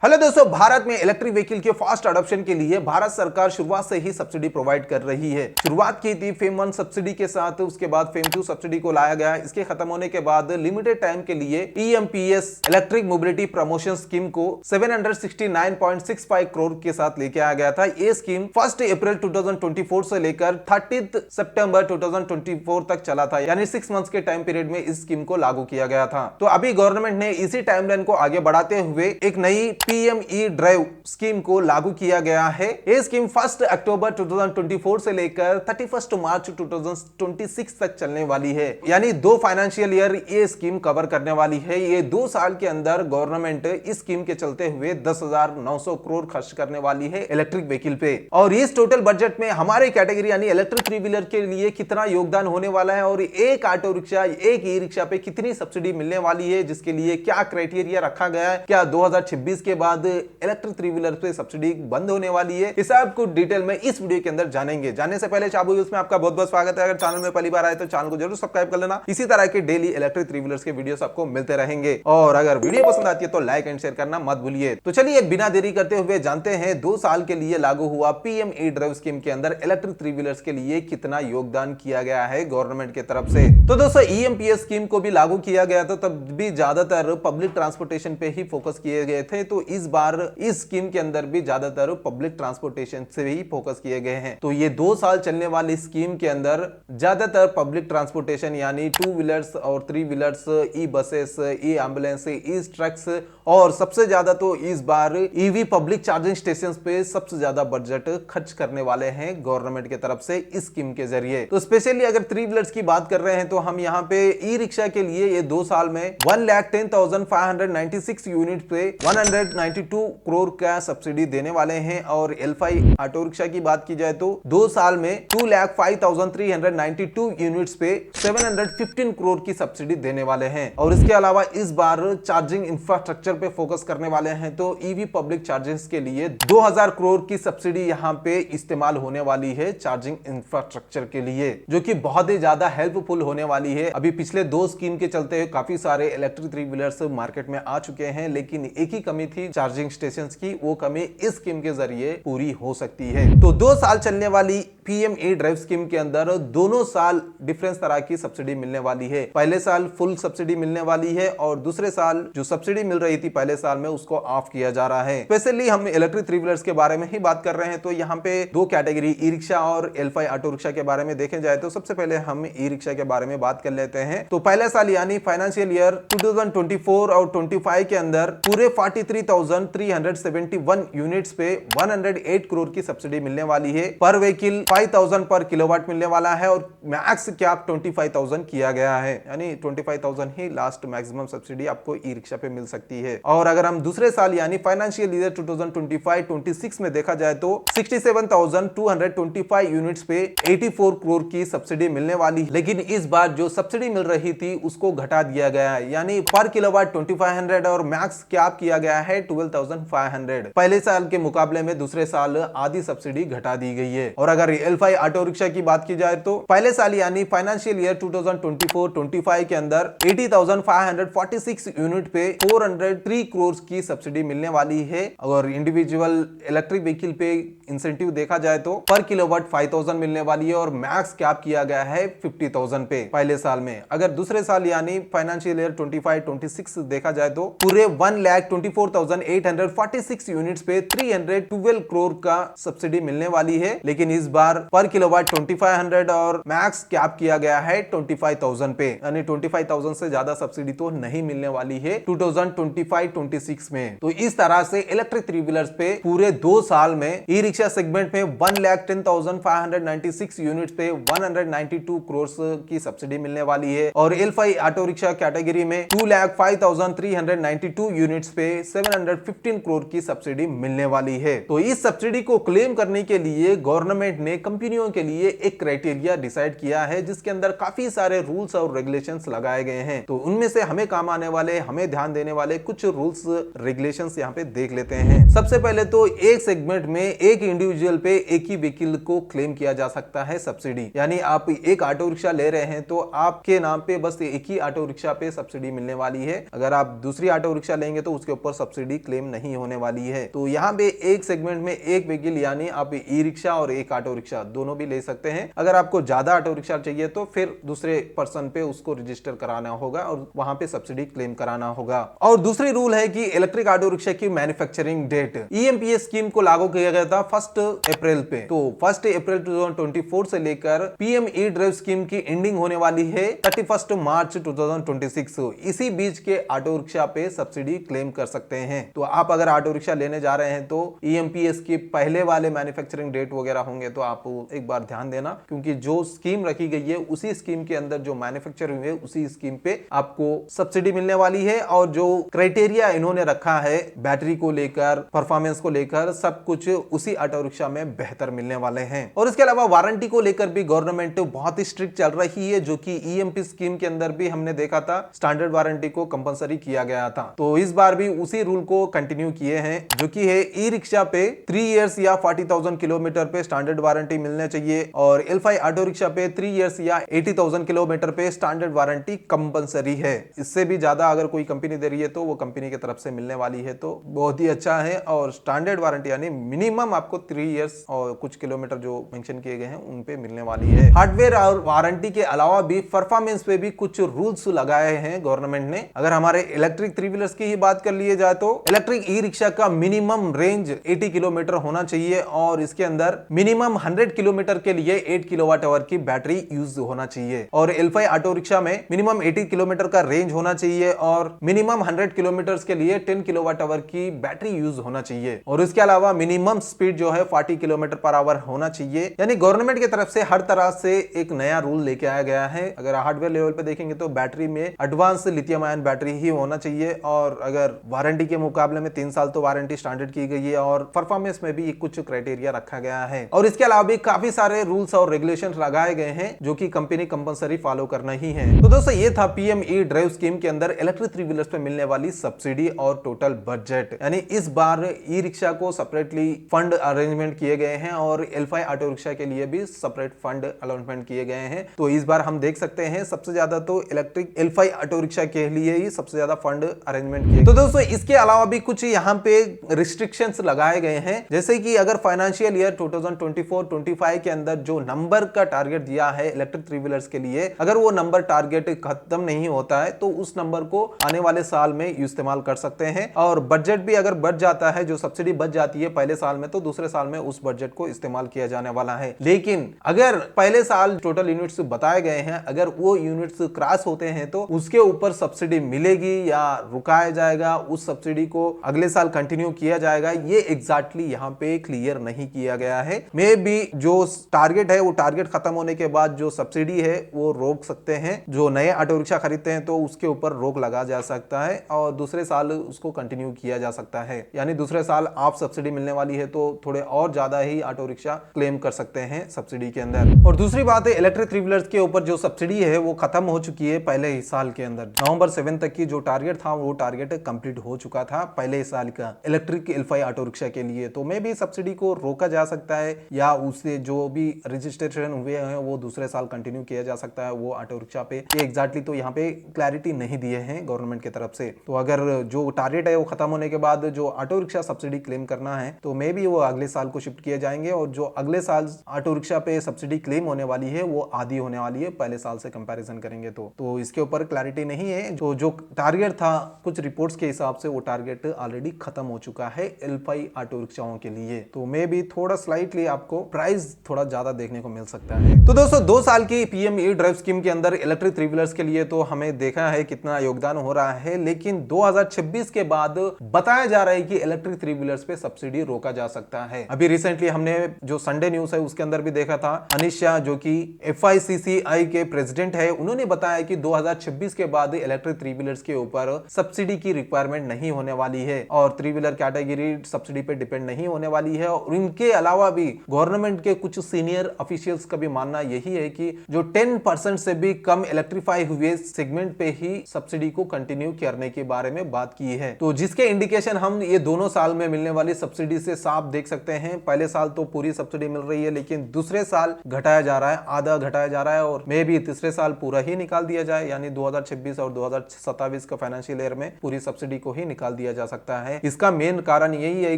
Hello दोस्तों, भारत में electric vehicle के फास्ट अडॉप्शन के लिए भारत सरकार शुरुआत से ही सब्सिडी प्रोवाइड कर रही है। शुरुआत की थी फेम 1 सब्सिडी के साथ, उसके बाद फेम 2 सब्सिडी को लाया गया। इसके खत्म होने के बाद लिमिटेड टाइम के लिए EMPS electric mobility promotion scheme को 769.65 करोड़ के साथ लेके आया गया था। ये स्कीम 1 अप्रैल 2024 से लेकर 30 सितंबर 2024 तक चला था, यानी 6 मंथ्स के टाइम पीरियड में इस स्कीम को लागू किया गया था। तो अभी गवर्नमेंट ने इसी टाइमलाइन को आगे बढ़ाते हुए एक नई PME ड्राइव स्कीम को लागू किया गया है। ये स्कीम 1 अक्टूबर 2024 से लेकर 31 मार्च 2026 तक चलने वाली है, यानी 2 फाइनेंशियल ईयर ये स्कीम कवर करने वाली है। ये 2 साल के अंदर गवर्नमेंट इस स्कीम के चलते हुए 10,900 करोड़ खर्च करने वाली है इलेक्ट्रिक व्हीकल पे। और इस टोटल बजट में हमारे कैटेगरी यानी इलेक्ट्रिक 3 व्हीलर के लिए कितना योगदान होने वाला है और एक ऑटो रिक्शा, एक ई रिक्शा पे कितनी सब्सिडी मिलने वाली है, जिसके लिए क्या क्राइटेरिया रखा गया है, क्या 2026 के बाद इलेक्ट्रिक 3 व्हीलर पे सब्सिडी बंद होने वाली है, इस सब को डिटेल में इस वीडियो के अंदर जानेंगे। जानने से पहले चाबू उसमें आपका बहुत बहुत स्वागत है। अगर चैनल में पहली बार आए तो चैनल को जरूर सब्सक्राइब कर लेना। इसी तरह के डेली इलेक्ट्रिक 3 व्हीलर्स के वीडियोस आपको मिलते रहेंगे। और अगर वीडियो पसंद आती है तो लाइक एंड शेयर करना मत भूलिए। तो चलिए बिना देरी करते हुए जानते हैं 2 साल के लिए लागू हुआ PME ड्राइव स्कीम के अंदर इलेक्ट्रिक 3 व्हीलर्स के लिए कितना योगदान किया गया है गवर्नमेंट की तरफ से। तो दोस्तों, EMPS स्कीम को भी लागू किया गया था, तब भी ज्यादातर पब्लिक ट्रांसपोर्टेशन पे ही फोकस किए गए थे। तो इस बार इस स्कीम के अंदर भी ज्यादातर पब्लिक ट्रांसपोर्टेशन से ही फोकस किए गए हैं। तो ये 2 साल चलने वाली स्कीम के अंदर ज्यादातर पब्लिक ट्रांसपोर्टेशन यानी 2 व्हीलर्स और 3 व्हीलर्स, ई बसेस, ई एम्बुलेंस, ई ट्रक्स और सबसे ज्यादा तो इस बार EV पब्लिक चार्जिंग स्टेशन पे सबसे ज्यादा बजट खर्च करने वाले हैं गवर्नमेंट की तरफ से इस स्कीम के जरिए। तो स्पेशली अगर 3 व्हीलर्स की बात कर रहे हैं तो हम यहाँ पे ई रिक्शा के लिए ये 2 साल में 1,10,596 यूनिट पे 192 करोड़ का सब्सिडी देने वाले हैं। और L5 ऑटो रिक्शा की बात की जाए तो 2 साल में 2,05,392 यूनिट्स पे 715 करोड़ की सब्सिडी देने वाले हैं। और इसके अलावा इस बार चार्जिंग इंफ्रास्ट्रक्चर पे फोकस करने वाले हैं, तो EV पब्लिक चार्जिंग के लिए 2,000 करोड़ की सब्सिडी यहाँ पे इस्तेमाल होने वाली है चार्जिंग इंफ्रास्ट्रक्चर के लिए, जो कि बहुत ही ज्यादा हेल्पफुल होने वाली है। अभी पिछले 2 स्कीम के चलते हुए काफी सारे इलेक्ट्रिक 3 व्हीलर्स मार्केट में आ चुके हैं, लेकिन एक ही कमी थी चार्जिंग स्टेशन की, वो कमी इस स्कीम के जरिए पूरी हो सकती है। तो 2 साल चलने वाली PME ड्राइव स्कीम के अंदर दोनों साल डिफरेंस तरह की सब्सिडी मिलने वाली है। पहले साल फुल सब्सिडी मिलने वाली है और दूसरे साल जो सब्सिडी मिल रही थी पहले साल में उसको ऑफ किया जा रहा है। स्पेशली हम इलेक्ट्रिक 3 व्हीलर्स के बारे में ही बात कर रहे हैं, तो यहाँ पे 2 कैटेगरी ई रिक्शा और L5 ऑटो रिक्शा के बारे में देखे जाए तो सबसे पहले हम ई रिक्शा के बारे में बात कर लेते हैं। तो पहले साल यानी फाइनेंशियल ईयर 2024 और 25 के अंदर पूरे 43,371 यूनिट्स पे 108 करोड़ की सब्सिडी मिलने वाली है। पर व्हीकल 5,000 पर किलोवाट मिलने वाला है और मैक्स कैप 25,000 किया गया है, यानी 25,000 ही लास्ट मैक्सिमम सब्सिडी आपको ई रिक्शा पे मिल सकती है। और अगर हम दूसरे साल यानी फाइनेंशियल ईयर 2025-26 में देखा जाए तो 67,225 यूनिट्स पे 84 करोड़ की सब्सिडी मिलने वाली, लेकिन इस बार जो सब्सिडी मिल रही थी उसको घटा दिया गया है, यानी पर किलोवाट 2500 और मैक्स कैप किया गया है 12,500। पहले साल के मुकाबले में दूसरे साल आधी सब्सिडी घटा दी गई है। और अगर L5 ऑटो रिक्शा की बात की जाए तो पहले साल यानी फाइनेंशियल ईयर 2024-25 के अंदर 80,546 यूनिट पे 403 करोड़ की सब्सिडी मिलने वाली है। और इंडिविजुअल इलेक्ट्रिक व्हीकल पे इंसेंटिव देखा जाए तो पर किलोवाट 5,000 मिलने वाली है और मैक्स कैप किया गया है 50,000 पे पहले साल में। अगर दूसरे साल यानी फाइनेंशियल ईयर 25-26 देखा जाए तो पूरे 1,24,846 यूनिट्स पे 312 करोड़ का सब्सिडी मिलने वाली है, लेकिन इस बार पर किलोवाट 2500 और मैक्स कैप किया गया है 25,000 पे, यानी 25,000 से ज्यादा सब्सिडी तो नहीं मिलने वाली है 2025-26 में। तो इस तरह से इलेक्ट्रिक 3 व्हीलर्स पे पूरे 2 साल में ई रिक्शा सेगमेंट में 1,10,596 यूनिट्स पे 192 करोड़ की सब्सिडी मिलने वाली है। और L5 ऑटो रिक्शा कैटेगरी में 2,05,392 यूनिट्स पे 715 करोड़ की सब्सिडी मिलने वाली है। तो इस सब्सिडी को क्लेम करने के लिए गवर्नमेंट ने कंपनियों के लिए एक क्राइटेरिया डिसाइड किया है, जिसके अंदर काफी सारे रूल्स और रेगुलेशंस लगाए गए हैं। तो उनमें से हमें काम आने वाले, हमें ध्यान देने वाले कुछ कुछ रूल्स रेगुलेशंस यहाँ पे देख लेते हैं। सबसे पहले तो एक सेगमेंट में एक इंडिविजुअल पे एक ही व्हीकल को क्लेम किया जा सकता है सब्सिडी। यानी आप एक ऑटो रिक्शा ले रहे हैं तो आपके नाम पे बस एक ही ऑटो रिक्शा पे सब्सिडी मिलने वाली है। अगर आप दूसरी ऑटो रिक्शा लेंगे तो उसके ऊपर सब्सिडी क्लेम नहीं होने वाली है। तो यहाँ पे एक सेगमेंट में एक व्हीकल यानी आप ई रिक्शा और एक ऑटो रिक्शा दोनों भी ले सकते हैं। अगर आपको ज्यादा ऑटो रिक्शा चाहिए तो फिर दूसरे पर्सन पे उसको रजिस्टर कराना होगा और वहां पे सब्सिडी क्लेम कराना होगा। और दूसरी रूल है कि इलेक्ट्रिक ऑटो रिक्शा की मैन्युफैक्चरिंग डेट ईएमपीएस स्कीम को लागू किया गया था 1 अप्रैल पे। तो 1 अप्रैल 2024 से लेकर पीएम ई ड्राइव स्कीम की एंडिंग होने वाली है 31 मार्च 2026। इसी बीच के ऑटो रिक्शा पे सब्सिडी क्लेम कर सकते हैं। तो आप अगर ऑटो रिक्शा लेने जा रहे हैं तो ईएमपीएस के पहले वाले मैन्युफैक्चरिंग डेट वगैरह होंगे तो आप एक बार ध्यान देना, क्योंकि जो स्कीम रखी गई है उसी स्कीम के अंदर जो मैन्युफैक्चर हुए उसी स्कीम पे आपको सब्सिडी मिलने वाली है। और जो क्राइटेरिया इन्होंने रखा है बैटरी को लेकर, परफॉर्मेंस को लेकर, सब कुछ उसी ऑटो रिक्शा में बेहतर मिलने वाले हैं। और इसके अलावा वारंटी को लेकर भी गवर्नमेंट बहुत ही स्ट्रिक्ट चल रही है, जो कि ईएमपी स्कीम के अंदर भी हमने देखा था स्टैंडर्ड वारंटी को कंपलसरी किया गया था। तो इस बार भी उसी रूल को कंटिन्यू किए हैं, जो कि है ई रिक्शा पे 3 इयर्स या 40,000 किलोमीटर पे स्टैंडर्ड वारंटी मिलने चाहिए और L5 ऑटो रिक्शा पे 3 इयर्स या 80,000 किलोमीटर पे स्टैंडर्ड वारंटी कंपलसरी है। इससे भी ज्यादा अगर कोई कंपनी दे रही है तो वो कंपनी की तरफ से मिलने वाली है, तो बहुत ही अच्छा है। और स्टैंडर्ड वारंटी यानी मिनिमम आपको 3 इयर्स और कुछ किलोमीटर जो मेंशन किए गए हैं उन पे मिलने वाली है। हार्डवेयर और वारंटी के अलावा भी परफॉर्मेंस पे भी कुछ रूल्स लगाए हैं गवर्नमेंट ने। अगर हमारे इलेक्ट्रिक 3 व्हीलर्स की ही बात कर लिए जाए तो इलेक्ट्रिक ई रिक्शा का मिनिमम रेंज 80 किलोमीटर होना चाहिए और इसके अंदर मिनिमम 100 किलोमीटर के लिए 8 किलोवाट आवर की बैटरी यूज होना चाहिए। और L5 ऑटो रिक्शा में मिनिमम 80 किलोमीटर का रेंज होना चाहिए और मिनिमम 100 किलोमीटर के लिए 10 किलोवाट आवर की बैटरी यूज होना चाहिए। और इसके अलावा मिनिमम स्पीड जो है 40 किलोमीटर पर आवर होना चाहिए। यानी गवर्नमेंट की तरफ से हर तरह से एक नया रूल लेके आया गया है। अगर हार्डवेयर लेवल पे देखेंगे तो बैटरी में एडवांस लिथियम आयन बैटरी ही होना चाहिए और अगर वारंटी के मुकाबले में 3 साल तो वारंटी स्टैंडर्ड की गई है और परफॉर्मेंस में भी कुछ क्राइटेरिया रखा गया है। और इसके अलावा भी काफी सारे रूल्स और रेगुलेशन लगाए गए हैं जो कि कंपनी कंपलसरी फॉलो करना ही है। तो दोस्तों ये था पीएम ई ड्राइव स्कीम के अंदर इलेक्ट्रिक 3 व्हीलर्स पे मिलने वाली सब्सिडी और टोटल बजट। यानी इस बार ई रिक्शा को सेपरेटली फंड अरेंजमेंट किए गए हैं और L5 ऑटो रिक्शा के लिए भी सेपरेट फंड अलॉटमेंट किए गए हैं। तो इस बार हम देख सकते हैं सबसे ज्यादा तो इलेक्ट्रिक L5 ऑटो रिक्शा के लिए ही सबसे ज्यादा फंड अरेंजमेंट किए। तो दोस्तों इसके अलावा भी कुछ यहाँ पे रिस्ट्रिक्शंस लगाए गए हैं, जैसे कि अगर फाइनेंशियल ईयर 2024-25 के अंदर जो नंबर का टारगेट दिया है इलेक्ट्रिक 3 व्हीलर्स के लिए, अगर वो नंबर टारगेट खत्म नहीं होता है तो उस नंबर को आने वाले साल में इस्तेमाल कर सकते हैं। और बजट भी अगर बढ़ जाता है, जो सब्सिडी बच जाती है पहले साल में, तो दूसरे साल में उस बजट को इस्तेमाल किया जाने वाला है। लेकिन अगर पहले साल टोटल यूनिट्स बताए गए हैं, अगर वो यूनिट्स क्रॉस होते हैं तो उसके ऊपर सब्सिडी मिलेगी या रुकाया जाएगा, उस सब्सिडी को अगले साल कंटिन्यू किया जाएगा, ये एग्जैक्टली यहाँ पे क्लियर नहीं किया गया है। मे बी जो टारगेट है वो टारगेट खत्म होने के बाद जो सब्सिडी है वो रोक सकते हैं। जो नए ऑटो रिक्शा खरीदते हैं तो उसके ऊपर रोक लगा जा सकता है और दूसरे साल उसको कंटिन्यू किया जा सकता है। यानी दूसरे साल आप सब्सिडी मिलने वाली है तो थोड़े और ज्यादा ही ऑटो रिक्शा क्लेम कर सकते हैं सब्सिडी के अंदर। और दूसरी बात है इलेक्ट्रिक 3 व्हीलर्स के ऊपर जो सब्सिडी है वो खत्म हो चुकी है पहले ही साल के अंदर। नवंबर 7 तक की जो टारगेट था वो टारगेट कंप्लीट हो चुका था पहले ही साल का इलेक्ट्रिक L5 ऑटो रिक्शा के लिए। तो मे भी सब्सिडी को रोका जा सकता है या उससे जो भी रजिस्ट्रेशन हुए हैं वो दूसरे साल कंटिन्यू किया जा सकता है वो ऑटो रिक्शा पे। ये एग्जैक्टली तो यहाँ पे क्लैरिटी नहीं दिए हैं गवर्नमेंट की तरफ से। तो अगर जो टारगेट है वो खत्म होने के बाद जो ऑटो रिक्शा सब्सिडी क्लेम करना है तो मे भी वो अगले साल को शिफ्ट किए जाएंगे और जो अगले साल ऑटो रिक्शा पे सब्सिडी क्लेम होने वाली है वो आधी होने वाली है पहले साल से कंपैरिजन करेंगे तो इसके ऊपर क्लैरिटी नहीं है। जो टारगेट था कुछ रिपोर्ट्स के हिसाब से वो टारगेट ऑलरेडी खत्म हो चुका है L5 ऑटो रिक्शाओं के लिए। तो मे भी थोड़ा स्लाइटली आपको प्राइस थोड़ा ज्यादा देखने को मिल सकता है। तो दोस्तों 2 साल की पीएम ई ड्राइव स्कीम के अंदर इलेक्ट्रिक 3 व्हीलर्स के लिए तो हमें देखा है कितना योगदान हो रहा है, लेकिन 2026 के बाद बताया जा रहा है कि इलेक्ट्रिक 3 व्हीलर्स पे सब्सिडी रोका जा सकता है। अभी रिसेंटली हमने जो संडे न्यूज है उसके अंदर भी देखा था, अनिश शाह जो कि FICCI के प्रेसिडेंट है, उन्होंने बताया कि 2026 के बाद इलेक्ट्रिक 3 व्हीलर्स के ऊपर सब्सिडी की रिक्वायरमेंट नहीं होने वाली है और 3 व्हीलर कैटेगरी सब्सिडी पे डिपेंड नहीं होने वाली है। और इनके अलावा भी गवर्नमेंट के कुछ सीनियर ऑफिशियल्स का भी मानना यही है कि जो 10% से भी कम इलेक्ट्रीफाई हुए सेगमेंट पे ही सब्सिडी को कंटिन्यू करने के बारे बारे में बात की है। तो जिसके इंडिकेशन हम ये दोनों साल में मिलने वाली सब्सिडी से साफ देख सकते हैं। पहले साल तो पूरी सब्सिडी मिल रही है, लेकिन दूसरे साल घटाया जा रहा है, आधा घटाया जा रहा है, और मे भी तीसरे साल पूरा ही निकाल दिया जाए, यानी 2026 और 2027 का फाइनेंशियल ईयर में पूरी सब्सिडी को ही निकाल दिया जा सकता है। इसका मेन कारण यही है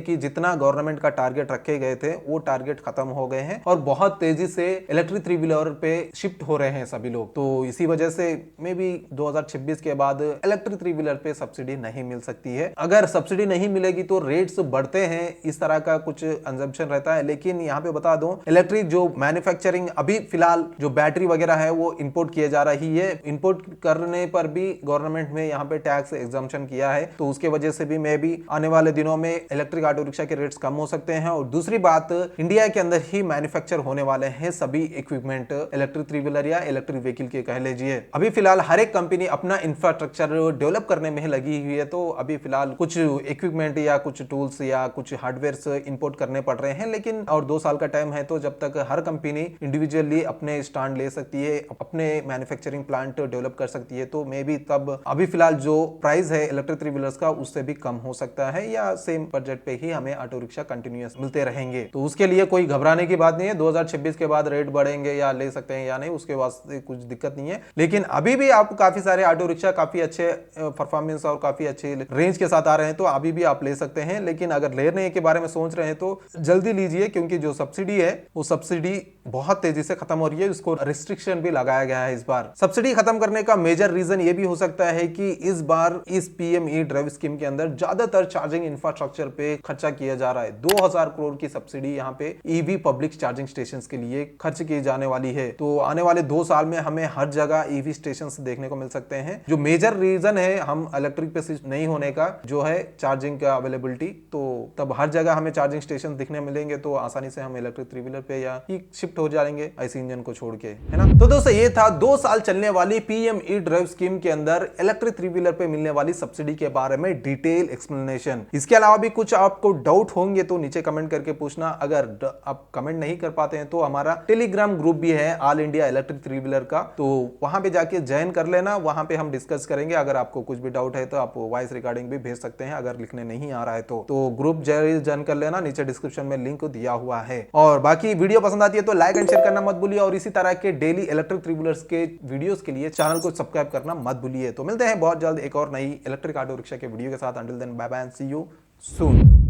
कि जितना गवर्नमेंट का टारगेट रखे गए थे वो टारगेट खत्म हो गए हैं और बहुत तेजी से इलेक्ट्रिक थ्री व्हीलर पे शिफ्ट हो रहे हैं सभी लोग। तो इसी वजह से मे बी 2026 के बाद इलेक्ट्रिक थ्री व्हीलर पे सब्सिडी नहीं मिल सकती है। अगर सब्सिडी नहीं मिलेगी तो रेट्स बढ़ते हैं, इस तरह का कुछ अंजम्पशन रहता है। लेकिन यहाँ पे बता दूं, इलेक्ट्रिक जो मैन्युफैक्चरिंग अभी फिलहाल जो बैटरी वगैरह है वो इंपोर्ट किए जा रही है। इंपोर्ट करने पर भी गवर्नमेंट में यहाँ पे टैक्स एग्जम्पशन किया है, तो उसके वजह से भी मे भी आने वाले दिनों में इलेक्ट्रिक ऑटो रिक्शा के रेट्स कम हो सकते हैं। और दूसरी बात, इंडिया के अंदर ही मैन्युफैक्चर होने वाले हैं सभी इक्विपमेंट, इलेक्ट्रिक थ्री व्हीलर या इलेक्ट्रिक व्हीकल के कह लीजिए। अभी फिलहाल हर एक कंपनी अपना इंफ्रास्ट्रक्चर डेवलप करने में लगी हुई है, तो अभी फिलहाल कुछ इक्विपमेंट या कुछ टूल्स या कुछ हार्डवेयर इंपोर्ट करने पड़ रहे हैं। लेकिन और 2 साल का टाइम है, तो जब तक हर कंपनी इंडिविजुअली अपने स्टैंड ले सकती है, अपने मैन्युफैक्चरिंग प्लांट डेवलप कर सकती है, तो मे बी तब अभी फिलहाल जो प्राइस है इलेक्ट्रिक थ्री व्हीलर्स का उससे भी कम हो सकता है, या सेम बजट पे ही हमें ऑटो रिक्शा कंटिन्यूअस मिलते रहेंगे। तो उसके लिए कोई घबराने की बात नहीं है। 2026 के बाद रेट बढ़ेंगे या ले सकते हैं या नहीं, उसके वास्ते कुछ दिक्कत नहीं है। लेकिन अभी भी आप काफी सारे ऑटो रिक्शा काफी अच्छे परफॉर्मेंस और काफी अच्छे रेंज के साथ आ रहे हैं, तो अभी भी आप ले सकते हैं। लेकिन अगर लेने के बारे में सोच रहे हैं तो जल्दी लीजिए, क्योंकि जो सब्सिडी है वो सब्सिडी बहुत तेजी से खत्म हो रही है। उसको रिस्ट्रिक्शन भी लगाया गया है इस बार। सब्सिडी खत्म करने का मेजर रीजन ये भी हो सकता है कि इस बार इस पीएम ई ड्राइव स्कीम के अंदर ज्यादातर चार्जिंग इंफ्रास्ट्रक्चर पे खर्चा किया जा रहा है। 2000 करोड़ की सब्सिडी यहाँ पे ईवी पब्लिक चार्जिंग स्टेशन के लिए खर्च की जाने वाली है। तो आने वाले 2 साल में हमें हर जगह ईवी स्टेशन देखने को मिल सकते हैं। जो मेजर रीजन है हम इलेक्ट्रिक पे स्विच नहीं होने का, जो है चार्जिंग का अवेलेबिलिटी, तो तब हर जगह हमें चार्जिंग स्टेशन दिखने मिलेंगे, तो आसानी से हम इलेक्ट्रिक थ्री व्हीलर पे या शिफ्ट हो जाएंगे ऐसे इंजन को छोड़ के, है ना। तो दोस्तों ये था 2 साल चलने वाली पीएम ई ड्राइव स्कीम के अंदर इलेक्ट्रिक थ्री व्हीलर पे मिलने वाली सब्सिडी के बारे में डिटेल एक्सप्लेनेशन। इसके अलावा भी कुछ आपको डाउट होंगे तो नीचे कमेंट करके पूछना। अगर आप कमेंट नहीं कर पाते हैं तो हमारा टेलीग्राम ग्रुप भी है all India electric three wheeler का, तो वहां पे जाके ज्वाइन कर लेना। वहां पे हम डिस्कस करेंगे। अगर आपको कुछ भी डाउट है तो आप वॉइस रिकॉर्डिंग भी भेज सकते हैं, अगर लिखने नहीं आ रहा है तो ग्रुप ज्वाइन कर लेना। नीचे डिस्क्रिप्शन में लिंक दिया हुआ है। और बाकी वीडियो पसंद आती है तो लाइक एंड शेयर करना मत भूलिए, और इसी तरह के डेली इलेक्ट्रिक थ्री व्हीलर्स के वीडियोस के लिए चैनल को सब्सक्राइब करना मत भूलिए। तो मिलते हैं बहुत जल्द एक और नई इलेक्ट्रिक ऑटो रिक्शा के वीडियो के साथ। Until then bye bye and see you soon.